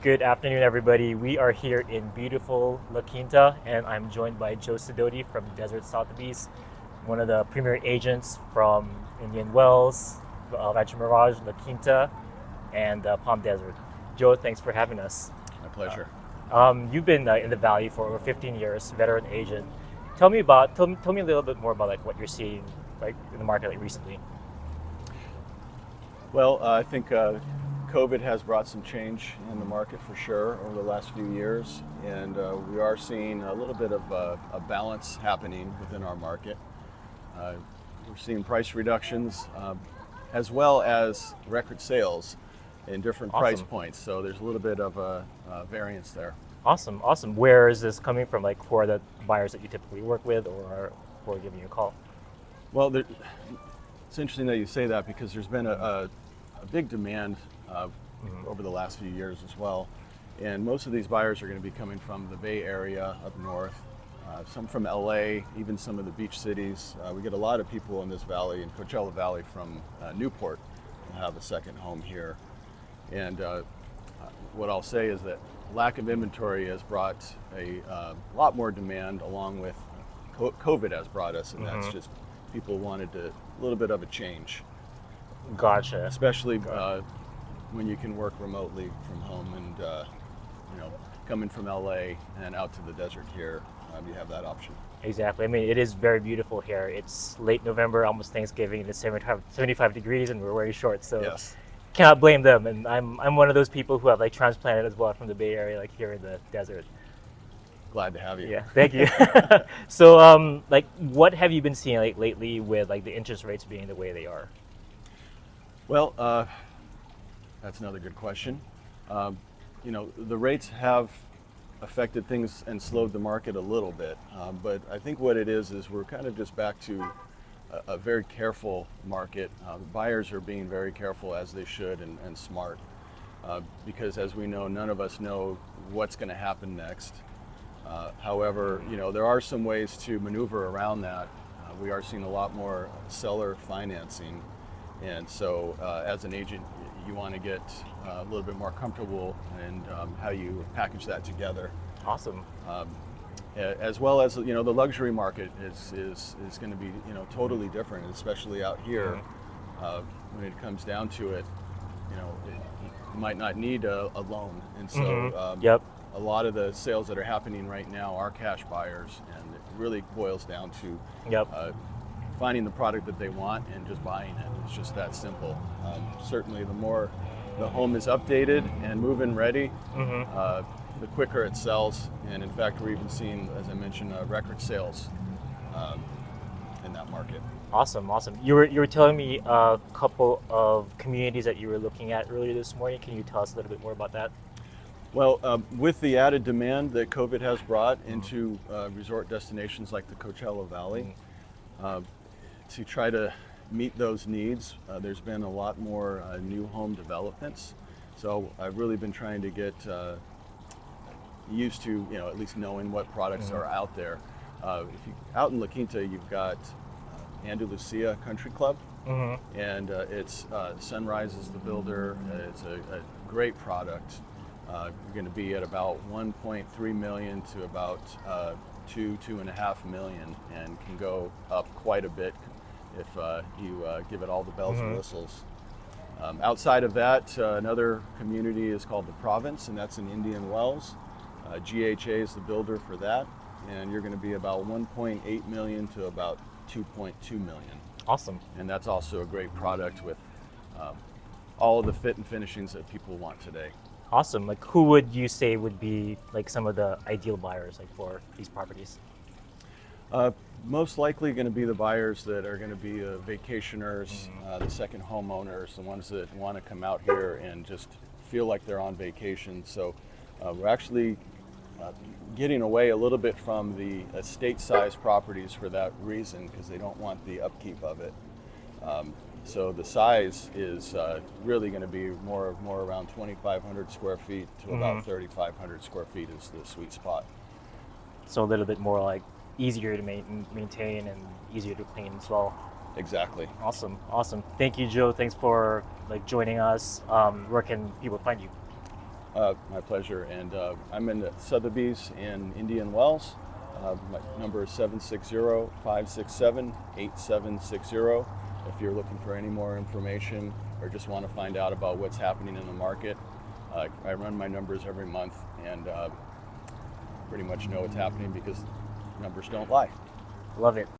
Good afternoon, everybody. We are here in beautiful La Quinta, and I'm joined by Joe Sidoti from Desert Sotheby, one of the premier agents from Indian Wells, Rancho Mirage, La Quinta, and Palm Desert. Joe, thanks for having us. My pleasure. You've been in the Valley for over 15 years, veteran agent. Tell me a little bit more about what you're seeing in the market recently. Well, I think COVID has brought some change in the market for sure over the last few years, and we are seeing a little bit of a balance happening within our market. We're seeing price reductions as well as record sales in different price points, so there's a little bit of a variance there. Awesome. Where is this coming from? Who are the buyers that you typically work with or who are giving you a call? Well, it's interesting that you say that because there's been a big demand over the last few years as well. And most of these buyers are going to be coming from the Bay Area up north, some from LA, even some of the beach cities. We get a lot of people in this valley, in Coachella Valley, from Newport who have a second home here. And what I'll say is that lack of inventory has brought a lot more demand along with COVID has brought us, and that's just people wanted a little bit of a change. Gotcha. Especially when you can work remotely from home and coming from LA and out to the desert here, you have that option. Exactly. I mean, it is very beautiful here. It's late November, almost Thanksgiving, and it's 75 degrees, and we're wearing shorts, so yes. Cannot blame them. And I'm one of those people who have transplanted as well from the Bay Area, here in the desert. Glad to have you. Yeah, thank you. So, what have you been seeing lately with the interest rates being the way they are? Well, that's another good question. The rates have affected things and slowed the market a little bit, but I think what it is we're kind of just back to a very careful market. Buyers are being very careful, as they should, and smart, because as we know, none of us know what's going to happen next. However, there are some ways to maneuver around that. We are seeing a lot more seller financing. And so as an agent, you want to get a little bit more comfortable in how you package that together. Awesome. As well as, the luxury market is going to be, totally different, especially out here. When it comes down to it, you might not need a loan. And so a lot of the sales that are happening right now are cash buyers, and it really boils down to finding the product that they want and just buying it. It's just that simple. Certainly the more the home is updated and move-in ready, the quicker it sells. And in fact, we're even seeing, as I mentioned, record sales in that market. Awesome. You were telling me a couple of communities that you were looking at earlier this morning. Can you tell us a little bit more about that? Well, with the added demand that COVID has brought into resort destinations like the Coachella Valley, to try to meet those needs, there's been a lot more new home developments. So I've really been trying to get used to, at least knowing what products are out there. Out in La Quinta, you've got Andalusia Country Club, and it's Sunrise is the builder. It's a great product. You're going to be at about 1.3 million to about 2.5 million, and can go up quite a bit if you give it all the bells and whistles. Outside of that, another community is called the Province, and that's in Indian Wells. GHA is the builder for that, and you're going to be about 1.8 million to about 2.2 million. Awesome. And that's also a great product with all of the fit and finishings that people want today. Awesome. Who would you say would be some of the ideal buyers for these properties? Most likely going to be the buyers that are going to be vacationers, the second homeowners, the ones that want to come out here and just feel like they're on vacation. So we're actually getting away a little bit from the estate-sized properties for that reason, because they don't want the upkeep of it. So the size is really going to be more around 2,500 square feet to about 3,500 square feet is the sweet spot. So a little bit more easier to maintain and easier to clean as well. Exactly. Awesome. Thank you, Joe. Thanks for joining us. Where can people find you? My pleasure. And I'm in the Sotheby's in Indian Wells. My number is 760-567-8760. If you're looking for any more information or just want to find out about what's happening in the market, I run my numbers every month and pretty much know what's happening because numbers don't lie. Love it.